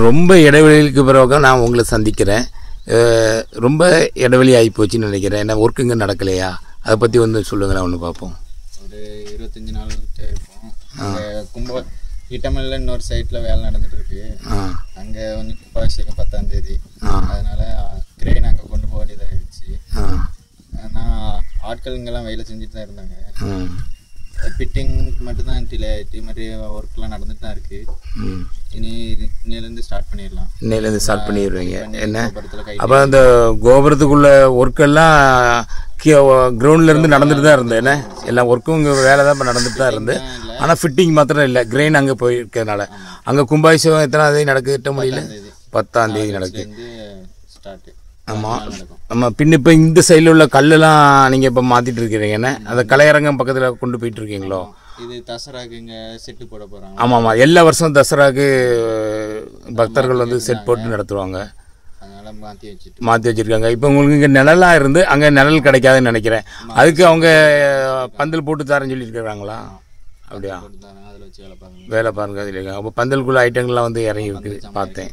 ரொம்ப இடைவெளிக்கு பிறகு நான் உங்களை சந்திக்கிறேன். ரொம்ப இடைவெளி ஆகி போச்சுன்னு நினைக்கிறேன். ஏன்னா ஒர்க்குங்க நடக்கலையா? அதை பற்றி வந்து சொல்லுங்களேன், ஒன்று பார்ப்போம். ஒரு 25 நாள் இருக்கும். கும்ப ஈட்டமல்ல இன்னொரு சைட்டில் வேலை நடந்துட்டு இருக்கு. அங்கே கொஞ்சம் கும்பாபிஷேகம் 10ஆம் தேதி. அதனால கிரெயின் அங்கே கொண்டு போக வேண்டியதாகிடுச்சு. ஆனால் ஆட்களுங்கெல்லாம் வேலை செஞ்சுட்டு தான் இருந்தாங்க. ஃபிட்டிங் மட்டும்தான் டிலே ஆகிட்டு, மாதிரி ஒர்க்லாம் நடந்துட்டு தான் இருக்குது. இன்னையிலேருந்து ஸ்டார்ட் பண்ணிடலாம். இன்னையிலேருந்து ஸ்டார்ட் பண்ணிடுவீங்க என்ன? அப்போ அந்த கோபுரத்துக்குள்ள ஒர்க்கெல்லாம் கிரவுண்ட்லேருந்து நடந்துட்டு தான் இருந்தேன். என்ன எல்லாம் ஒர்க்கும் இங்கே வேலை தான் இப்போ நடந்துட்டு தான் இருந்து. ஆனால் ஃபிட்டிங் மாத்திரம் இல்லை, கிரெயின் அங்கே போயிருக்கிறதுனால. அங்கே கும்பாபிஷேகம் எத்தனாம் தேதி நடக்குது? எட்ட முடியல 10ஆம் தேதி நடக்குது. ஆமாம் ஆமாம். பின்ன இப்போ இந்த சைடில் உள்ள கல்லெல்லாம் நீங்கள் இப்போ மாற்றிட்டு இருக்கிறீங்கன்னு அந்த கலையரங்கம் பக்கத்தில் கொண்டு போயிட்டு இருக்கீங்களோ? இது தசராக்கு இங்கே செட்டு போட போகிறாங்க. ஆமாம் ஆமாம். எல்லா வருஷம் தசராக்கு பக்தர்கள் வந்து செட் போட்டு நடத்துவாங்க. அதனால மாற்றி வச்சுருக்காங்க. இப்போ உங்களுக்கு இங்கே நிழலாக இருந்து அங்கே நிழல் கிடைக்காதுன்னு நினைக்கிறேன். அதுக்கு அவங்க பந்தல் போட்டு தரேன்னு சொல்லியிருக்கிறாங்களா? அப்படியா? வேலை பாருங்க அதில் இருக்காங்க. அப்போ பந்தலுக்குள்ள ஐட்டங்கள்லாம் வந்து இறங்கி இருக்குது பார்த்தேன்.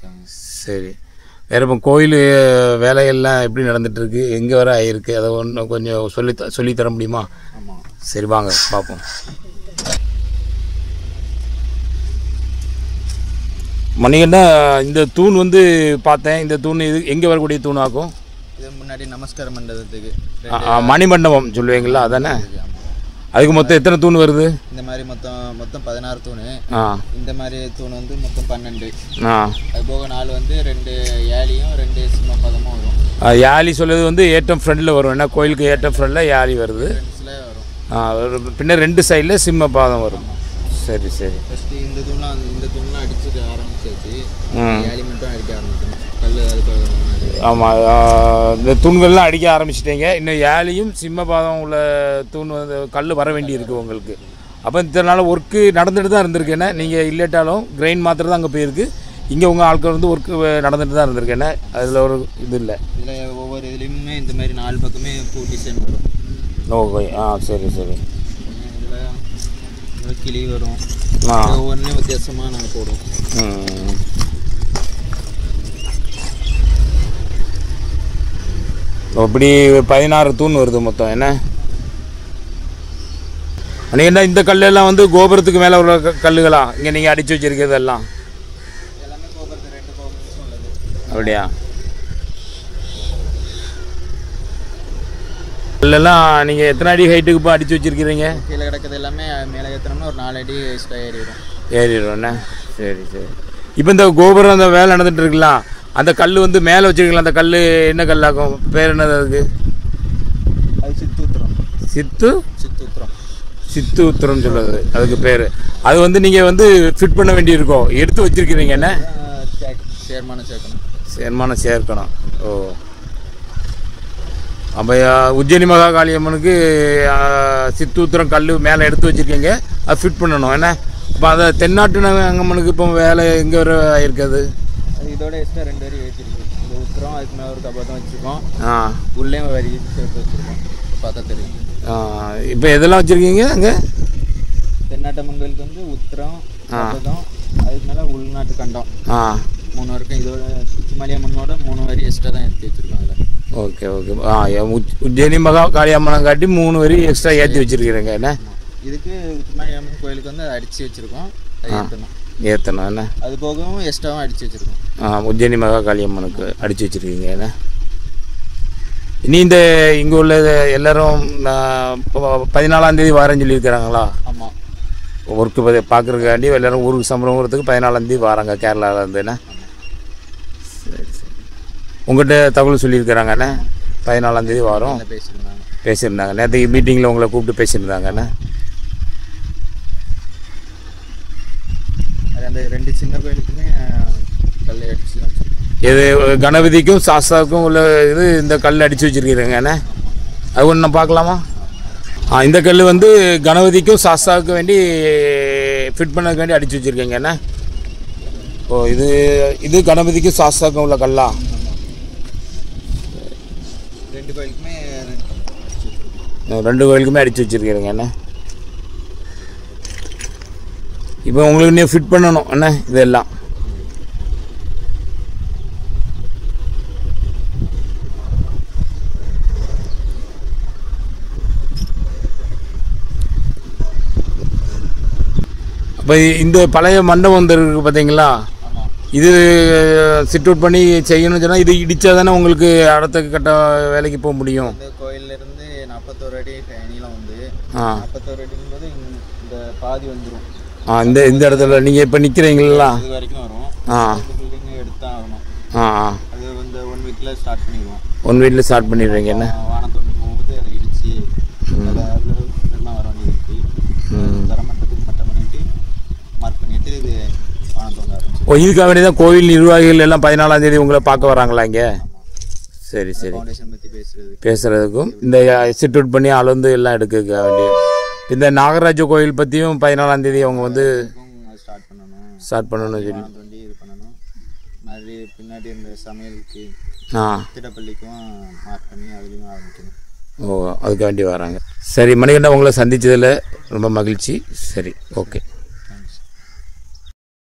சரி, வேறு இப்போ கோயில் வேலையெல்லாம் எப்படி நடந்துகிட்ருக்கு, எங்கே வர ஆகிருக்கு, அதை ஒன்று கொஞ்சம் சொல்லித்தர முடியுமா? சரி வாங்க பார்ப்போம். மணிகண்டா, இந்த தூண் வந்து பார்த்தேன். இந்த தூண் இது எங்கே வரக்கூடிய தூணாக்கும்? இது முன்னாடி நமஸ்கார மண்டபத்துக்கு மணிமண்டபம் சொல்லுவீங்களா? அதானே? அதுக்கு மொத்தம் எத்தனை தூண் வருது? இந்த மாதிரி மொத்தம் 16 தூண். இந்த மாதிரி தூண் வந்து மொத்தம் 12. அது போக 4 வந்து 2 யாலியும் 2 சிம்மபாதமும் வரும். யாலி சொல்லுறது வந்து ஏற்றம் ஃப்ரண்டில் வரும். ஏன்னா கோயிலுக்கு ஏற்றம் ஃப்ரண்டில் யாலி வருது. வரும். பின்ன 2 சைடில் சிம்மபாதம் வரும். சரி சரி. ஃபஸ்ட்டு இந்த தூண்லாம் அடிச்சுட்டு ஆரம்பிச்சாச்சு. யாலி மட்டும் அடிக்க ஆரம்பிக்கணும். கல் அதுக்கு. ஆமாம், இந்த தூண்கள்லாம் அடிக்க ஆரம்பிச்சிட்டீங்க. இன்னும் யாலியும் சிம்மபாதம் உள்ள தூண் வந்து கல் வர வேண்டி இருக்குது உங்களுக்கு. அப்போ இத்தனை நாள் ஒர்க்கு நடந்துட்டு தான் இருந்திருக்கு. என்ன நீங்கள் இல்லட்டாலும் கிரெயின் மாத்திரம் தான் அங்கே போயிருக்கு. இங்கே உங்கள் ஆட்கள் வந்து ஒர்க்கு நடந்துட்டு தான் இருந்திருக்கு. என்ன அதில் ஒரு இது இல்லை. இதில் ஒவ்வொரு இதுலேயுமே இந்த மாதிரி 4 பக்கமே பூ டிசைன் வரும். ஓகே. சரி சரி. இதில் கிளி வரும். ஒவ்வொன்றையும் வித்தியாசமாக நாங்கள் போடுவோம். அப்படி 16 தூண் வருது மொத்தம். என்ன நீங்கள் என்ன இந்த கல்லெல்லாம் வந்து கோபுரத்துக்கு மேலே உள்ள கல்லுகளா இங்கே நீங்கள் அடித்து வச்சுருக்கிறது எல்லாம்? எல்லாமே கோபுரத்து 2 கோபுரம் உள்ளது. அப்படியா? கல்லெல்லாம் நீங்கள் எத்தனை அடி ஹைட்டுக்கு இப்போ அடித்து வச்சுருக்கிறீங்க? கீழே கிடக்கிறது எல்லாமே மேலே ஏற்றணும்னா ஒரு 4 அடி எக்ஸ்ட்ரா ஏறிடும். என்ன சரி சரி. இப்போ இந்த கோபுரம் அந்த வேலை நடந்துட்டு இருக்கலாம், அந்த கல் வந்து மேலே வச்சுருக்கலாம். அந்த கல் என்ன கல்லாகும்? பேர் என்னது அதுக்கு? அது சித்தூத்திரம். சித்தூத்திரம் சொல்லுறது அதுக்கு பேர். அது வந்து நீங்கள் வந்து ஃபிட் பண்ண வேண்டியிருக்கோம். எடுத்து வச்சுருக்கிறீங்க. என்ன சேர்மானம் சேர்க்கணும். ஓ, அப்போ உஜ்ஜயினி மகா காளியம்மனுக்கு சித்தூத்திரம் கல் மேலே எடுத்து வச்சுருக்கீங்க. அது ஃபிட் பண்ணணும். என்ன இப்போ அதை தென்னாட்டு அம்மனுக்கு இப்போ வேலை எங்கே வர ஆயிருக்காது? இதோட எக்ஸ்ட்ரா 2 வரி வச்சிருக்கோம். இந்த உத்திரம் அதுக்கு மேலே ஒரு கபாதம் வச்சுருக்கோம். உள்ளே வரி சேர்த்து வச்சுருக்கோம். பார்த்தா தெரியும். இப்போ எதெல்லாம் வச்சுருக்கீங்க அங்கே? தென்னாட்டம்மன் கோயிலுக்கு வந்து உத்திரம் கபாதம், அதுக்கு மேலே உள்நாட்டு கண்டம் 3 வரைக்கும். இதோட உச்சிமாலியம்மனோட 3 வரி எக்ஸ்ட்ரா தான் எடுத்து வச்சுருக்கோம் அதில். Okay okay. உஜ்ஜயினி மகா காளியம்மனை காட்டி 3 வரி எக்ஸ்ட்ரா ஏற்றி வச்சுருக்கிறீங்க. என்ன இதுக்கு உச்சிமாலியம்மன் கோயிலுக்கு வந்து அடித்து வச்சுருக்கோம். ஏற்றணும். என்ன அது போகவும் எக்ஸ்ட்ராவும் அடித்து வச்சுருக்கோம். உஜ்ஜயினி மகா காளியம்மனுக்கு அடித்து வச்சுருக்கீங்க. என்ன இனி இந்த இங்கே உள்ள எல்லோரும் 14ஆம் தேதி வாரேன்னு சொல்லியிருக்கிறாங்களா? ஆமாம், ஒர்க்கு பார்க்குறதுக்காண்டி எல்லோரும் ஊருக்கு சம்பளங்கிறதுக்கு 14ஆம் தேதி வராங்க கேரளாவிலேருந்து. என்ன சரி சரி. உங்கள்கிட்ட தகவல் சொல்லியிருக்கிறாங்க. என்ன 14ஆம் தேதி வாரம் பேசியிருந்தாங்க. நேற்றுக்கு மீட்டிங்கில் உங்களை கூப்பிட்டு பேசியிருந்தாங்க. என்ன அந்த 2 சின்ன கோயிலுக்குமே கல் அடிச்சு இது கணபதிக்கும் சாஸ்தாவுக்கும் உள்ள இது இந்த கல் அடித்து வச்சுருக்கிறீங்க. என்ன அது ஒன்று நான் பார்க்கலாமா? இந்த கல் வந்து கணபதிக்கும் சாஸ்தாவுக்கும் வேண்டி ஃபிட் பண்ணதுக்கு வேண்டி அடித்து வச்சுருக்கீங்க. என்ன ஓ, இது கணபதிக்கும் சாஸ்தாவுக்கும் உள்ள கல்லா? 2 கோயிலுக்குமே 2 கோயிலுக்குமே அடித்து வச்சுருக்கிறீங்க. என்ன இப்போ உங்களுக்கு இன்னும் ஃபிட் பண்ணணும். என்ன இதெல்லாம் இப்போ இந்த பழைய மண்டபம் வந்துருக்கு பார்த்தீங்களா, ஆமாம். இது சிட் அவுட் பண்ணி செய்யணும்னு சொன்னால் இது இடித்தா தானே உங்களுக்கு அடுத்த கட்ட வேலைக்கு போக முடியும். இந்த கோயிலேருந்து 41 அடி நீளம் வந்து 41 அடிங்கும்போது இந்த பாதி வந்துடும். இந்த இந்த இடத்துல நீங்கள் இப்போ நிற்கிறீங்களா, இது வரைக்கும் வரும். பில்டிங் எடுத்தான் ஆகணும். அது வந்து 1 வீக்கில் ஸ்டார்ட் பண்ணிடுவோம். 1 வீக்கில் ஸ்டார்ட் பண்ணிடுறீங்க. என்ன வானம் தோண்டி போகும்போது அதை இடித்து எல்லாம் வர வேண்டியது இருக்குது. தரமட்டத்துக்கு மட்டும் பண்ணிட்டு மார்க் பண்ணிட்டு இது வானம் தோண்ட ஆரம்பிச்சு. இதுக்காக வேண்டிய தான் கோவில் நிர்வாகிகள் எல்லாம் 14ஆம் தேதி உங்களை பார்க்க வராங்களா இங்கே? சரி சரி. ஃபவுண்டேஷன் பற்றி பேசுகிறதுக்கும் இந்த சிட் அவுட் பண்ணி அளந்து எல்லாம் எடுக்க வேண்டிய இந்த நாகராஜ கோயில் பற்றியும் 14ஆம் தேதி அவங்க வந்து ஸ்டார்ட் பண்ணணும் சொல்லி இது பண்ணணும். அது பின்னாடி இந்த சமையலுக்கு திடப்பள்ளிக்கும் மார்க் பண்ணி அதுலேயும் ஆரம்பிக்கணும். அதுக்கு வேண்டி வராங்க. சரி மணிகண்டன், உங்களை சந்தித்ததில் ரொம்ப மகிழ்ச்சி. சரி, ஓகே.